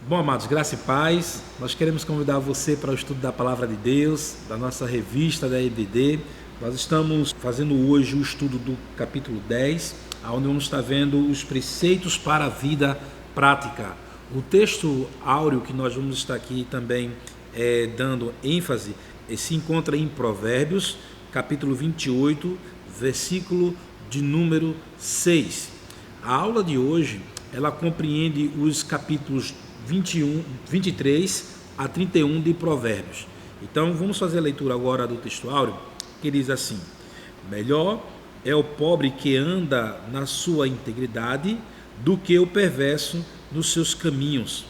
Bom, amados, graça e paz. Nós queremos convidar você para o estudo da Palavra de Deus, da nossa revista da EBD. Nós estamos fazendo hoje o estudo do capítulo 10, onde vamos estar vendo os preceitos para a vida prática. O texto áureo que nós vamos estar aqui também dando ênfase se encontra em Provérbios, capítulo 28, versículo de número 6. A aula de hoje, ela compreende os capítulos 23 a 31 de Provérbios. Então vamos fazer a leitura agora do texto áureo, que diz assim: melhor é o pobre que anda na sua integridade do que o perverso nos seus caminhos,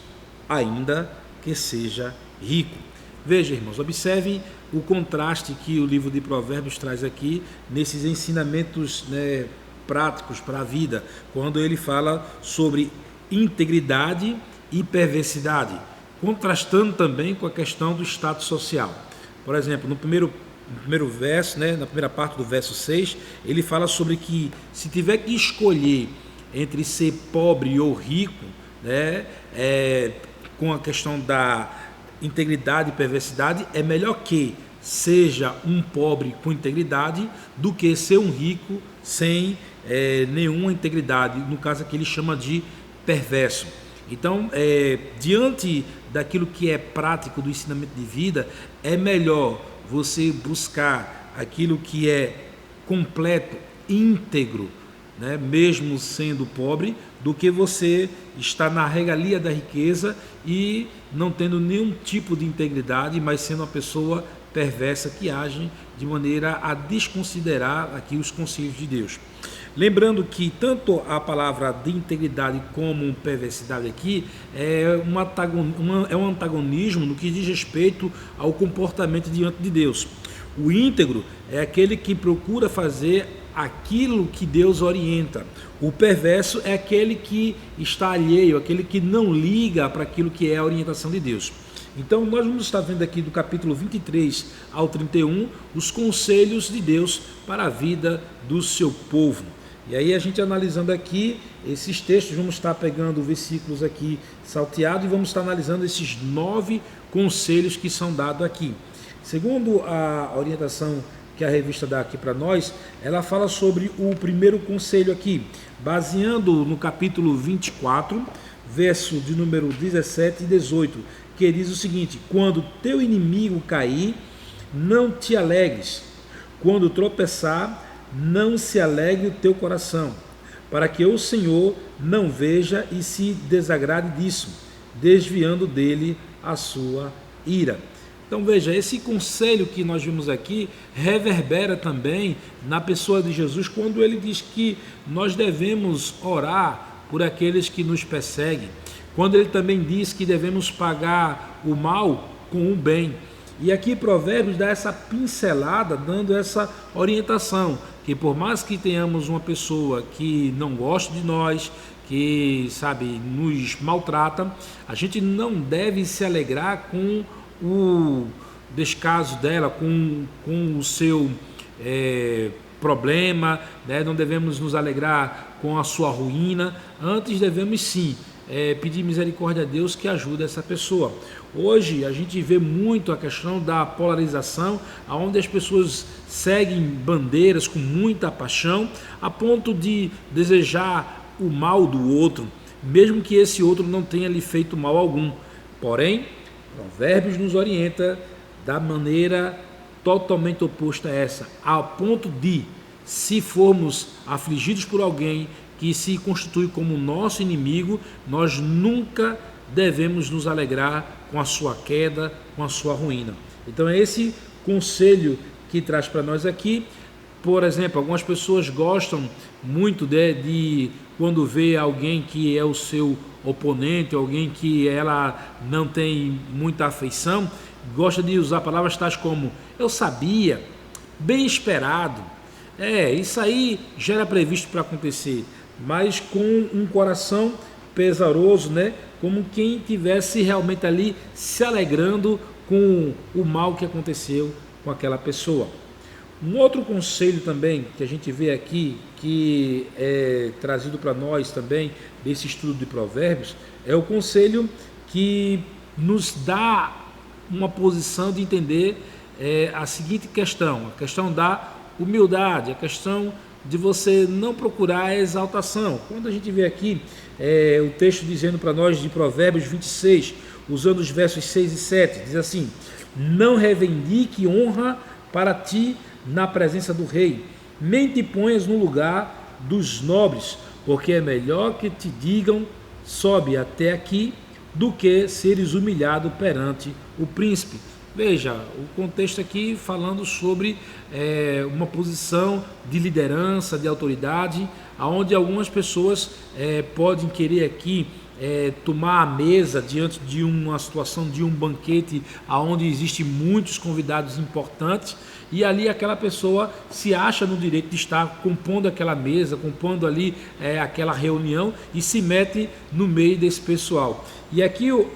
ainda que seja rico. Veja, irmãos, observem o contraste que o livro de Provérbios traz aqui nesses ensinamentos práticos para a vida, quando ele fala sobre integridade e perversidade, contrastando também com a questão do status social. Por exemplo, no primeiro verso, na primeira parte do verso 6, ele fala sobre que se tiver que escolher entre ser pobre ou rico, com a questão da integridade e perversidade, é melhor que seja um pobre com integridade do que ser um rico sem nenhuma integridade, no caso aqui ele chama de perverso. Então, diante daquilo que é prático do ensinamento de vida, é melhor você buscar aquilo que é completo, íntegro, mesmo sendo pobre, do que você estar na regalia da riqueza e não tendo nenhum tipo de integridade, mas sendo uma pessoa perversa que age de maneira a desconsiderar aqui os conselhos de Deus. Lembrando que tanto a palavra de integridade como perversidade aqui é um antagonismo no que diz respeito ao comportamento diante de Deus. O íntegro é aquele que procura fazer aquilo que Deus orienta. O perverso é aquele que está alheio, aquele que não liga para aquilo que é a orientação de Deus. Então nós vamos estar vendo aqui do capítulo 23 ao 31 os conselhos de Deus para a vida do seu povo. E aí a gente analisando aqui esses textos, vamos estar pegando versículos aqui salteados e vamos estar analisando esses 9 conselhos que são dados aqui. Segundo a orientação que a revista dá aqui para nós, ela fala sobre o primeiro conselho aqui, baseando no capítulo 24, verso de número 17 e 18, que diz o seguinte: quando teu inimigo cair, não te alegres, quando tropeçar, não se alegre o teu coração, para que o Senhor não veja e se desagrade disso, desviando dele a sua ira. Então veja, esse conselho que nós vimos aqui reverbera também na pessoa de Jesus, quando ele diz que nós devemos orar por aqueles que nos perseguem, quando ele também diz que devemos pagar o mal com o bem. E aqui Provérbios dá essa pincelada, dando essa orientação, que por mais que tenhamos uma pessoa que não gosta de nós, que nos maltrata, a gente não deve se alegrar com o descaso dela, com o seu problema, não devemos nos alegrar com a sua ruína, antes devemos sim pedir misericórdia a Deus que ajude essa pessoa. Hoje a gente vê muito a questão da polarização, onde as pessoas seguem bandeiras com muita paixão, a ponto de desejar o mal do outro, mesmo que esse outro não tenha lhe feito mal algum. Porém, Provérbios nos orienta da maneira totalmente oposta a essa, ao ponto de, se formos afligidos por alguém que se constitui como nosso inimigo, nós nunca devemos nos alegrar com a sua queda, com a sua ruína. Então é esse conselho que traz para nós aqui. Por exemplo, algumas pessoas gostam muito de quando vê alguém que é o seu oponente, alguém que ela não tem muita afeição, gosta de usar palavras tais como eu sabia, bem esperado, isso aí já era previsto para acontecer, mas com um coração pesaroso, como quem tivesse realmente ali se alegrando com o mal que aconteceu com aquela pessoa. Um outro conselho também que a gente vê aqui, que é trazido para nós também desse estudo de Provérbios, é o conselho que nos dá uma posição de entender a seguinte questão, a questão da humildade, a questão de você não procurar a exaltação. Quando a gente vê aqui o texto dizendo para nós de Provérbios 26, usando os versos 6 e 7, diz assim: não reivindique honra para ti na presença do rei, nem te ponhas no lugar dos nobres, porque é melhor que te digam sobe até aqui, do que seres humilhado perante o príncipe. Veja, o contexto aqui falando sobre uma posição de liderança, de autoridade, onde algumas pessoas podem querer aqui tomar a mesa diante de uma situação de um banquete onde existem muitos convidados importantes, e ali aquela pessoa se acha no direito de estar compondo aquela mesa, compondo ali aquela reunião, e se mete no meio desse pessoal. E aqui o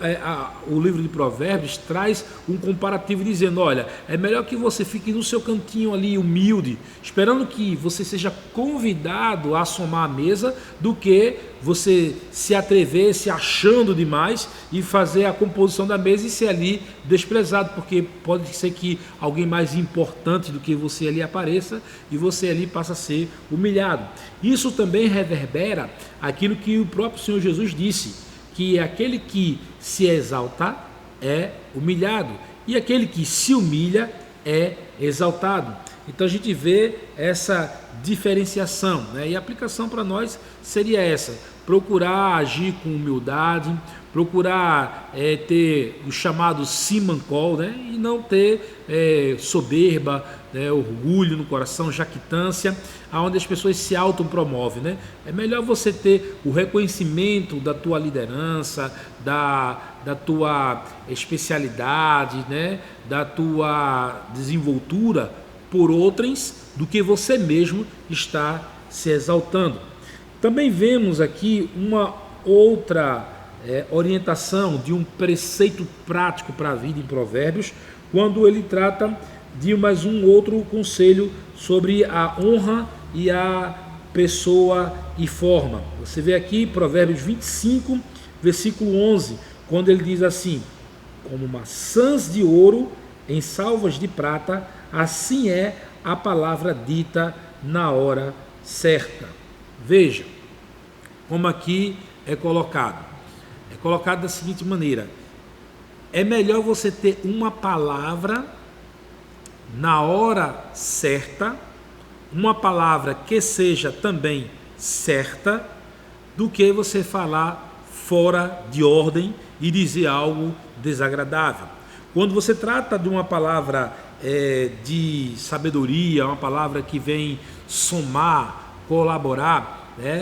livro de Provérbios traz um comparativo dizendo: olha, é melhor que você fique no seu cantinho ali humilde, esperando que você seja convidado a somar a mesa, do que você se atrever, se achando demais e fazer a composição da mesa e ser ali desprezado, porque pode ser que alguém mais importante do que você ali apareça e você ali passa a ser humilhado. Isso também reverbera aquilo que o próprio Senhor Jesus disse, que aquele que se exalta é humilhado, e aquele que se humilha é exaltado. Então a gente vê essa diferenciação, né? E a aplicação para nós seria essa: procurar agir com humildade, procurar ter o chamado simancol, né? E não ter soberba, orgulho no coração, jactância, onde as pessoas se autopromovem, né? É melhor você ter o reconhecimento da tua liderança, da tua especialidade, né? Da tua desenvoltura por outrens, do que você mesmo está se exaltando. Também vemos aqui uma outra orientação de um preceito prático para a vida em Provérbios, quando ele trata de mais um outro conselho sobre a honra e a pessoa e forma. Você vê aqui Provérbios 25, versículo 11, quando ele diz assim: como maçãs de ouro em salvas de prata, assim é a palavra dita na hora certa. Veja como aqui é colocado. É colocado da seguinte maneira: é melhor você ter uma palavra na hora certa, uma palavra que seja também certa, do que você falar fora de ordem e dizer algo desagradável. Quando você trata de uma palavra de sabedoria, uma palavra que vem somar, colaborar,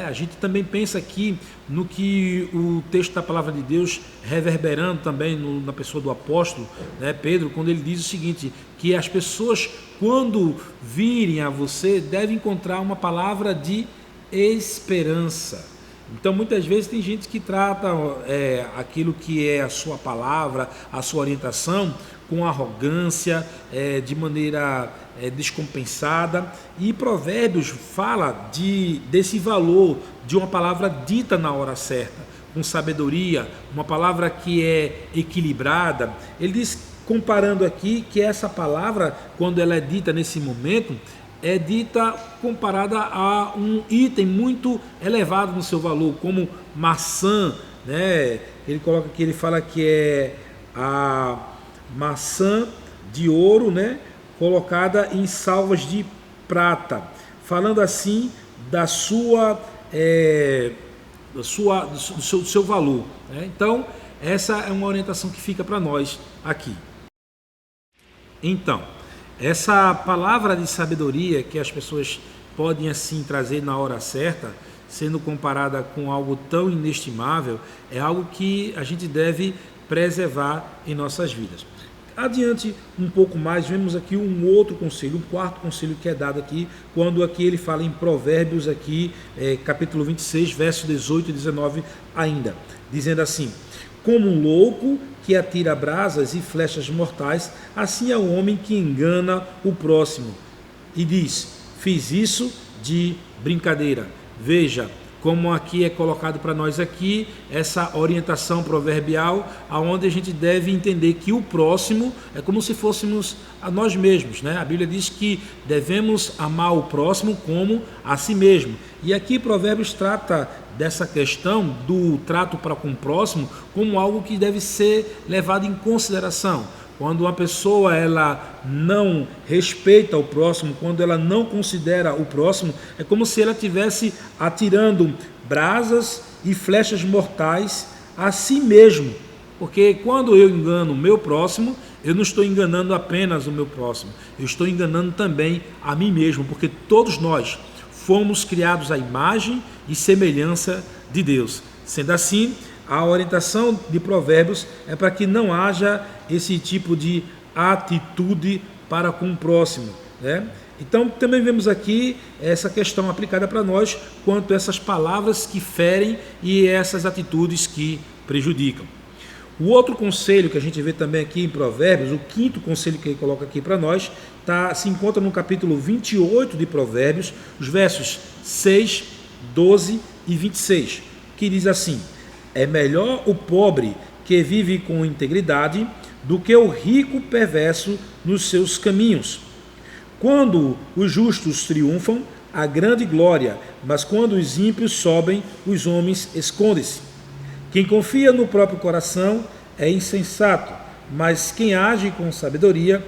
a gente também pensa aqui no que o texto da palavra de Deus reverberando também na pessoa do apóstolo, Pedro, quando ele diz o seguinte, que as pessoas, quando virem a você, devem encontrar uma palavra de esperança. Então muitas vezes tem gente que trata aquilo que é a sua palavra, a sua orientação, com arrogância, de maneira descompensada, e Provérbios fala desse valor de uma palavra dita na hora certa, com sabedoria, uma palavra que é equilibrada. Ele diz, comparando aqui, que essa palavra, quando ela é dita nesse momento, é dita comparada a um item muito elevado no seu valor, como maçã, né? Ele coloca aqui, ele fala que é a maçã de ouro, né? Colocada em salvas de prata, falando assim do seu valor, né? Então essa é uma orientação que fica para nós aqui. Então, essa palavra de sabedoria que as pessoas podem assim trazer na hora certa, sendo comparada com algo tão inestimável, é algo que a gente deve preservar em nossas vidas. Adiante um pouco mais, vemos aqui um outro conselho, um quarto conselho que é dado aqui, quando aqui ele fala em Provérbios, aqui, capítulo 26, verso 18 e 19 ainda, dizendo assim: como um louco que atira brasas e flechas mortais, assim é o homem que engana o próximo. E diz, fiz isso de brincadeira. Veja como aqui é colocado para nós aqui, essa orientação proverbial, aonde a gente deve entender que o próximo é como se fôssemos a nós mesmos, né? A Bíblia diz que devemos amar o próximo como a si mesmo. E aqui Provérbios trata dessa questão do trato para com o próximo como algo que deve ser levado em consideração. Quando uma pessoa ela não respeita o próximo, quando ela não considera o próximo, é como se ela estivesse atirando brasas e flechas mortais a si mesmo. Porque quando eu engano o meu próximo, eu não estou enganando apenas o meu próximo, eu estou enganando também a mim mesmo, porque todos nós fomos criados à imagem e semelhança de Deus. Sendo assim, a orientação de Provérbios é para que não haja esse tipo de atitude para com o próximo, né? Então, também vemos aqui essa questão aplicada para nós quanto a essas palavras que ferem e essas atitudes que prejudicam. O outro conselho que a gente vê também aqui em Provérbios, o quinto conselho que ele coloca aqui para nós, se encontra no capítulo 28 de Provérbios, os versos 6, 12 e 26, que diz assim: é melhor o pobre que vive com integridade do que o rico perverso nos seus caminhos. Quando os justos triunfam, há grande glória, mas quando os ímpios sobem, os homens escondem-se. Quem confia no próprio coração é insensato, mas quem age com sabedoria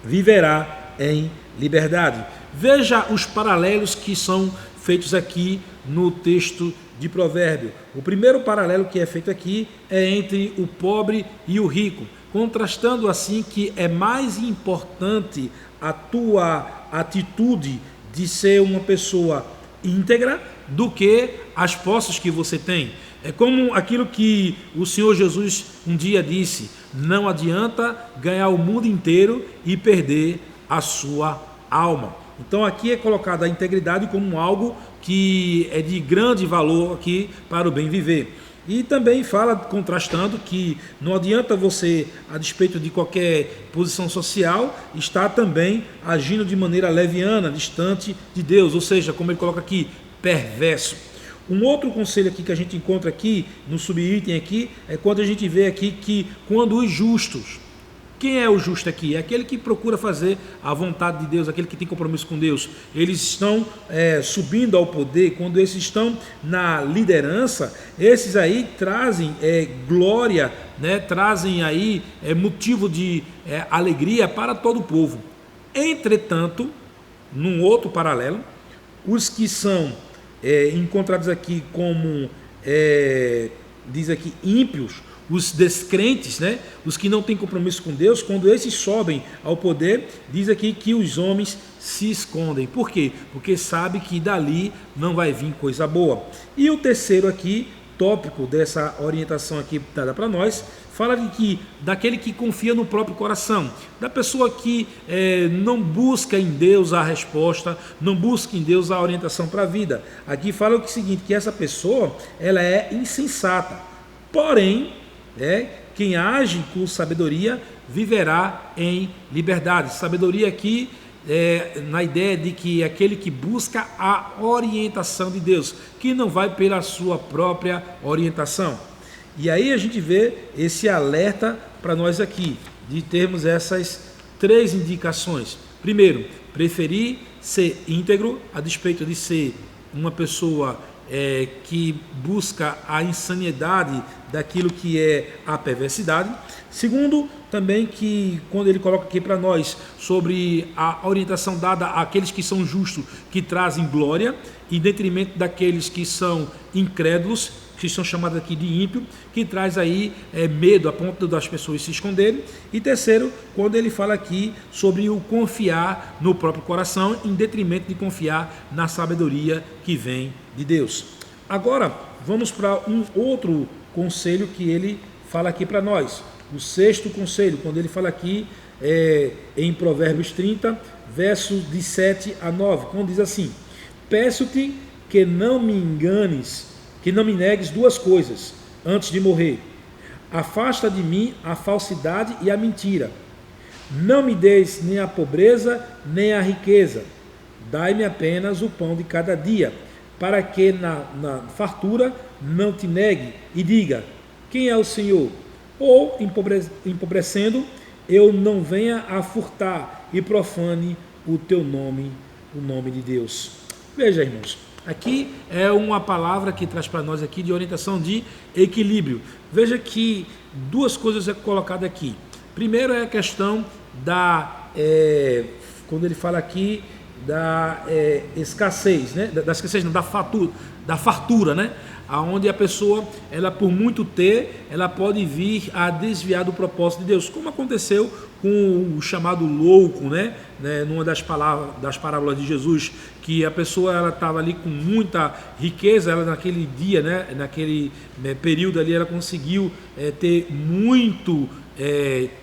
viverá em liberdade. Veja os paralelos que são feitos aqui no texto de Provérbio. O primeiro paralelo que é feito aqui é entre o pobre e o rico, contrastando assim que é mais importante a tua atitude de ser uma pessoa íntegra do que as posses que você tem. É como aquilo que o Senhor Jesus um dia disse: não adianta ganhar o mundo inteiro e perder a sua alma. Então aqui é colocada a integridade como algo que é de grande valor aqui para o bem viver. E também fala, contrastando, que não adianta você, a despeito de qualquer posição social, estar também agindo de maneira leviana, distante de Deus, ou seja, como ele coloca aqui, perverso. Um outro conselho aqui que a gente encontra aqui, no subitem aqui, é quando a gente vê aqui que quando os justos, quem é o justo aqui? É aquele que procura fazer a vontade de Deus, aquele que tem compromisso com Deus. Eles estão subindo ao poder, quando esses estão na liderança, esses aí trazem glória, né? Trazem aí motivo de alegria para todo o povo. Entretanto, num outro paralelo, os que são encontrados aqui como, diz aqui, ímpios, os descrentes, né? Os que não têm compromisso com Deus, quando esses sobem ao poder, diz aqui que os homens se escondem. Por quê? Porque sabe que dali não vai vir coisa boa. E o terceiro aqui, tópico dessa orientação aqui dada para nós, fala de que daquele que confia no próprio coração, da pessoa que não busca em Deus a resposta, não busca em Deus a orientação para a vida. Aqui fala o seguinte, que essa pessoa ela é insensata, porém, quem age com sabedoria viverá em liberdade. Sabedoria aqui na ideia de que é aquele que busca a orientação de Deus, que não vai pela sua própria orientação. E aí a gente vê esse alerta para nós aqui, de termos essas três indicações. Primeiro, preferir ser íntegro, a despeito de ser uma pessoa que busca a insanidade daquilo que é a perversidade. Segundo, também que quando ele coloca aqui para nós sobre a orientação dada àqueles que são justos, que trazem glória, em detrimento daqueles que são incrédulos, que são chamados aqui de ímpio, que traz aí medo a ponto das pessoas se esconderem. E terceiro, quando ele fala aqui sobre o confiar no próprio coração, em detrimento de confiar na sabedoria que vem de Deus. Agora, vamos para um outro conselho que ele fala aqui para nós. O sexto conselho, quando ele fala aqui em Provérbios 30, versos de 7 a 9, quando diz assim: peço-te que não me enganes, que não me negues duas coisas antes de morrer. Afasta de mim a falsidade e a mentira. Não me deis nem a pobreza, nem a riqueza. Dai-me apenas o pão de cada dia. para que na fartura não te negue e diga: quem é o Senhor? Ou, empobrecendo, eu não venha a furtar e profane o teu nome, o nome de Deus. Veja, irmãos, aqui é uma palavra que traz para nós aqui de orientação de equilíbrio. Veja que duas coisas é colocada aqui. Primeiro é a questão quando ele fala aqui da escassez, né? Da escassez, não, da fartura, né? Aonde a pessoa, ela por muito ter, ela pode vir a desviar do propósito de Deus, como aconteceu com o chamado louco, né? Numa das parábolas de Jesus, que a pessoa, ela estava ali com muita riqueza, ela naquele dia, né? Naquele período ali, ela conseguiu ter muito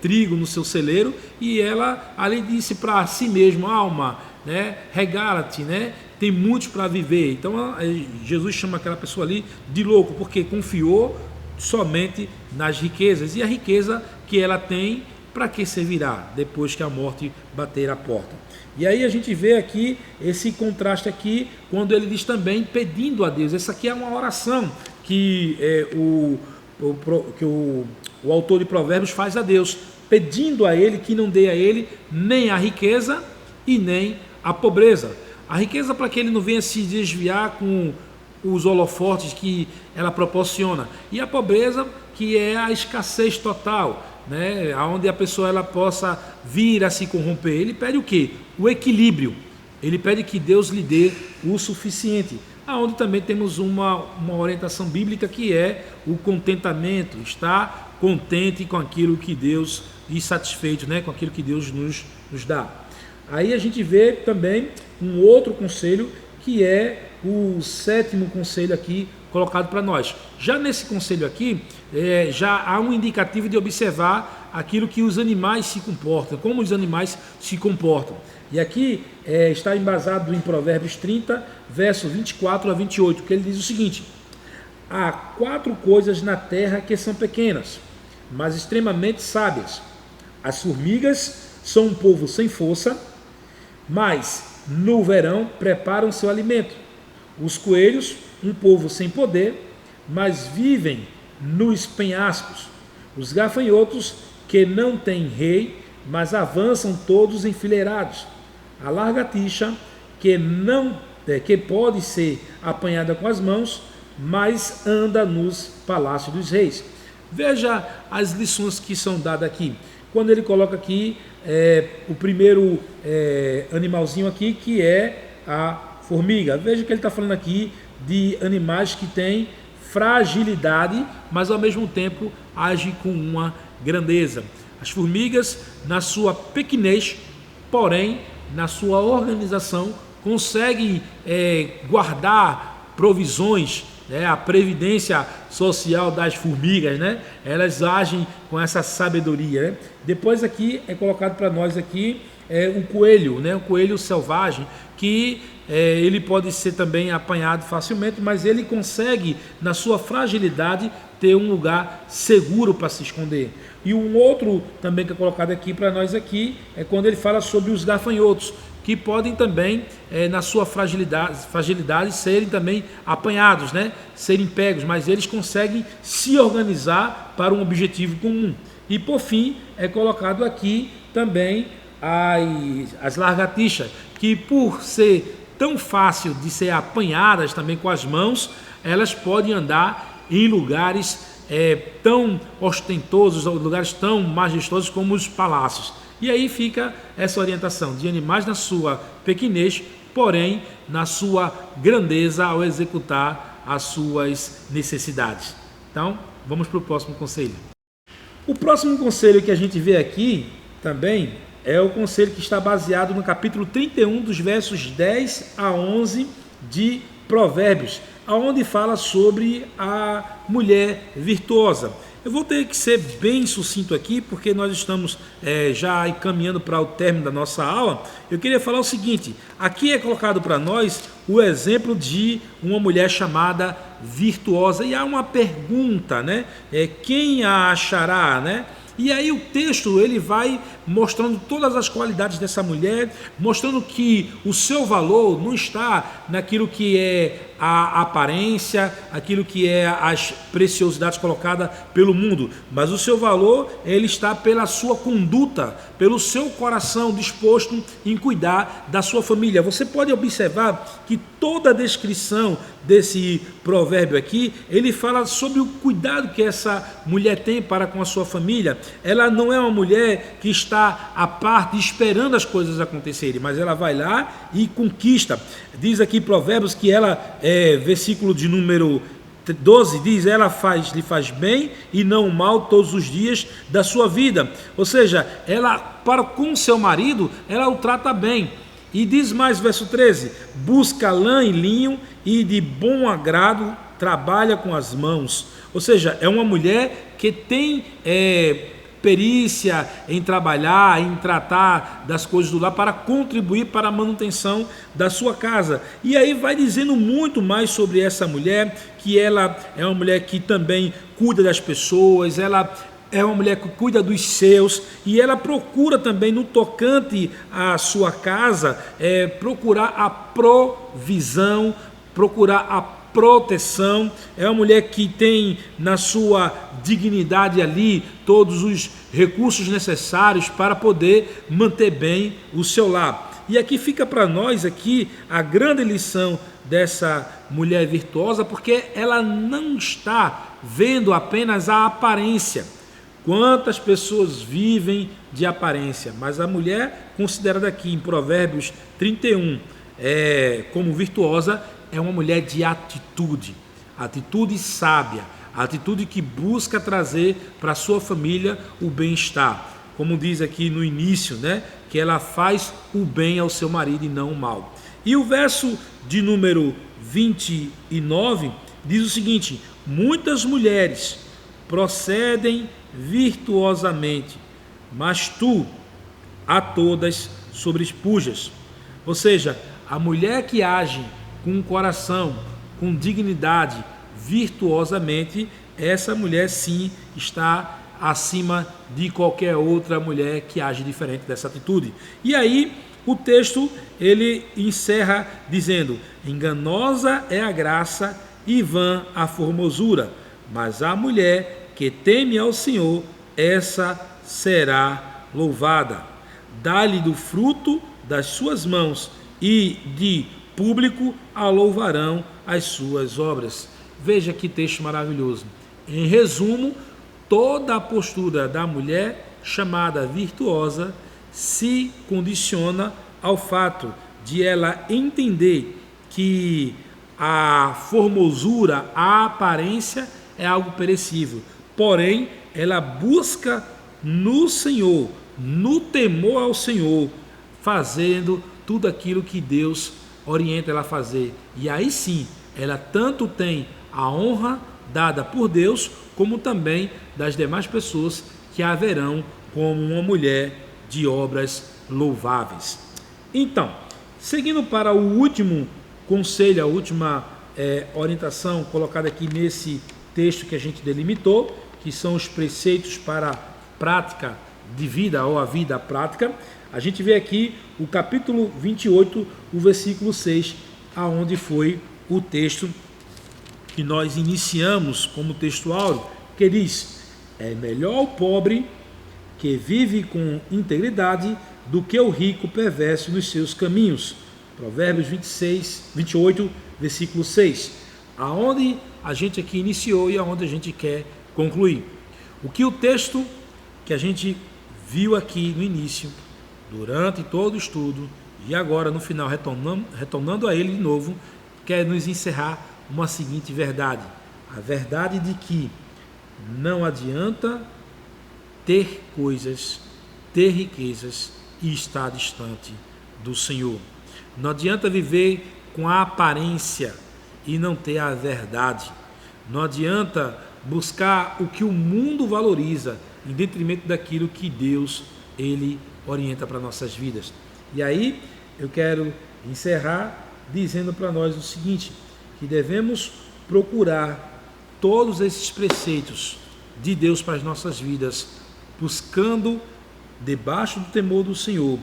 trigo no seu celeiro, e ela ali disse para si mesma: alma, né? Regala-te, né? Tem muitos para viver. Então Jesus chama aquela pessoa ali de louco, porque confiou somente nas riquezas, e a riqueza que ela tem, para que servirá depois que a morte bater a porta? E aí a gente vê aqui esse contraste aqui, quando ele diz também pedindo a Deus. Essa aqui é uma oração que o autor de Provérbios faz a Deus, pedindo a ele que não dê a ele nem a riqueza e nem a pobreza. A riqueza para que ele não venha se desviar com os holofotes que ela proporciona, e a pobreza, que é a escassez total, né? Onde a pessoa, ela possa vir a se corromper. Ele pede o quê? O equilíbrio. Ele pede que Deus lhe dê o suficiente. Aonde também temos uma orientação bíblica, que é o contentamento, estar contente com aquilo que Deus, e satisfeito, né? Com aquilo que Deus nos dá. Aí a gente vê também um outro conselho, que é o 7º conselho aqui colocado para nós. Já nesse conselho aqui, já há um indicativo de observar aquilo que os animais se comportam, como os animais se comportam. E aqui está embasado em Provérbios 30, verso 24 a 28, que ele diz o seguinte: há 4 coisas na terra que são pequenas, mas extremamente sábias. As formigas são um povo sem força, mas no verão preparam seu alimento. Os coelhos, um povo sem poder, mas vivem nos penhascos. Os gafanhotos, que não têm rei, mas avançam todos enfileirados. A lagartixa, que pode ser apanhada com as mãos, mas anda nos palácios dos reis. Veja as lições que são dadas aqui. Quando ele coloca aqui o primeiro animalzinho aqui, que é a formiga. Veja que ele está falando aqui de animais que têm fragilidade, mas ao mesmo tempo agem com uma grandeza. As formigas, na sua pequenez, porém na sua organização, conseguem guardar provisões, a previdência social das formigas, né? Elas agem com essa sabedoria, né? Depois aqui é colocado para nós aqui o coelho, né? O coelho selvagem, que ele pode ser também apanhado facilmente, mas ele consegue, na sua fragilidade, ter um lugar seguro para se esconder. E um outro também que é colocado aqui para nós aqui é quando ele fala sobre os gafanhotos, que podem também, na sua fragilidade, serem também apanhados, né? Serem pegos, mas eles conseguem se organizar para um objetivo comum. E por fim, é colocado aqui também as lagartixas, que por ser tão fácil de ser apanhadas também com as mãos, elas podem andar em lugares tão ostentosos, lugares tão majestosos como os palácios. E aí fica essa orientação de animais na sua pequenez, porém na sua grandeza ao executar as suas necessidades. Então, vamos para o próximo conselho. O próximo conselho que a gente vê aqui também é o conselho que está baseado no capítulo 31, dos versos 10 a 11 de Provérbios, onde fala sobre a mulher virtuosa. Eu vou ter que ser bem sucinto aqui, porque nós estamos já encaminhando para o término da nossa aula. Eu queria falar o seguinte: aqui é colocado para nós o exemplo de uma mulher chamada virtuosa, e há uma pergunta, né? Quem a achará, né? E aí o texto ele vai mostrando todas as qualidades dessa mulher, mostrando que o seu valor não está naquilo que é a aparência, aquilo que é as preciosidades colocadas pelo mundo, mas o seu valor ele está pela sua conduta, pelo seu coração disposto em cuidar da sua família. Você pode observar que toda a descrição desse provérbio aqui, ele fala sobre o cuidado que essa mulher tem para com a sua família. Ela não é uma mulher que está à parte esperando as coisas acontecerem, mas ela vai lá e conquista. Diz aqui Provérbios que ela, versículo de número 12, diz, lhe faz bem e não mal todos os dias da sua vida. Ou seja, ela, para com seu marido, ela o trata bem. E diz mais, verso 13, busca lã e linho e de bom agrado trabalha com as mãos. Ou seja, é uma mulher que tem perícia em trabalhar, em tratar das coisas do lar para contribuir para a manutenção da sua casa. E aí vai dizendo muito mais sobre essa mulher, que ela é uma mulher que também cuida das pessoas, ela é uma mulher que cuida dos seus, e ela procura também no tocante à sua casa, procurar a provisão, procurar a proteção. É uma mulher que tem na sua dignidade ali todos os recursos necessários para poder manter bem o seu lar. E aqui fica para nós aqui a grande lição dessa mulher virtuosa, porque ela não está vendo apenas a aparência. Quantas pessoas vivem de aparência, mas a mulher considerada aqui em Provérbios 31 como virtuosa é uma mulher de atitude sábia, atitude que busca trazer para a sua família o bem-estar. Como diz aqui no início, que ela faz o bem ao seu marido e não o mal. E o verso de número 29 diz o seguinte: muitas mulheres procedem virtuosamente, mas tu a todas sobrepujas. Ou seja, a mulher que age com o coração, com dignidade, virtuosamente, essa mulher sim está acima de qualquer outra mulher que age diferente dessa atitude. E aí o texto ele encerra dizendo: enganosa é a graça e vã a formosura, mas a mulher que teme ao Senhor, essa será louvada. Dá-lhe do fruto das suas mãos e de público a louvarão as suas obras. Veja que texto maravilhoso. Em resumo, toda a postura da mulher chamada virtuosa se condiciona ao fato de ela entender que a formosura, a aparência é algo perecível. Porém, ela busca no Senhor, no temor ao Senhor, fazendo tudo aquilo que Deus orienta ela a fazer. E aí sim, ela tanto tem a honra dada por Deus, como também das demais pessoas que a verão como uma mulher de obras louváveis. Então, seguindo para o último conselho, a última orientação colocada aqui nesse texto que a gente delimitou, que são os preceitos para a prática de vida ou a vida prática, a gente vê aqui o capítulo 28, o versículo 6, aonde foi o texto que nós iniciamos como texto áureo, que diz: é melhor o pobre que vive com integridade do que o rico perverso nos seus caminhos. Provérbios 28, versículo 6, aonde a gente aqui iniciou e aonde a gente quer concluir. O que o texto que a gente viu aqui no início, durante todo o estudo, e agora no final retornando a ele de novo, quer nos encerrar uma seguinte verdade: a verdade de que não adianta ter coisas, ter riquezas e estar distante do Senhor. Não adianta viver com a aparência e não ter a verdade. Não adianta buscar o que o mundo valoriza em detrimento daquilo que Deus ele orienta para nossas vidas. E aí eu quero encerrar dizendo para nós o seguinte: que devemos procurar todos esses preceitos de Deus para as nossas vidas, buscando debaixo do temor do Senhor,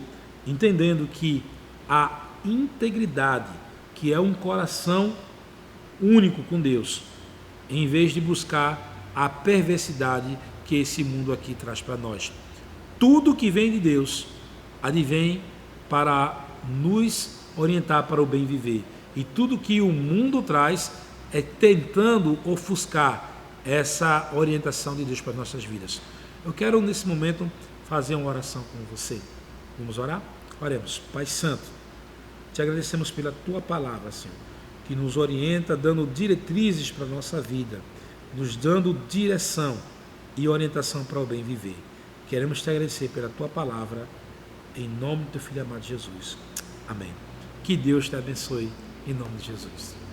entendendo que a integridade, que é um coração único com Deus, em vez de buscar a perversidade que esse mundo aqui traz para nós. Tudo que vem de Deus advém para nos orientar para o bem viver. E tudo que o mundo traz é tentando ofuscar essa orientação de Deus para as nossas vidas. Eu quero, nesse momento, fazer uma oração com você. Vamos orar? Oremos. Pai Santo, te agradecemos pela Tua palavra, Senhor, que nos orienta, dando diretrizes para a nossa vida, nos dando direção e orientação para o bem viver. Queremos te agradecer pela Tua palavra, em nome do Teu Filho amado Jesus. Amém. Que Deus te abençoe, em nome de Jesus.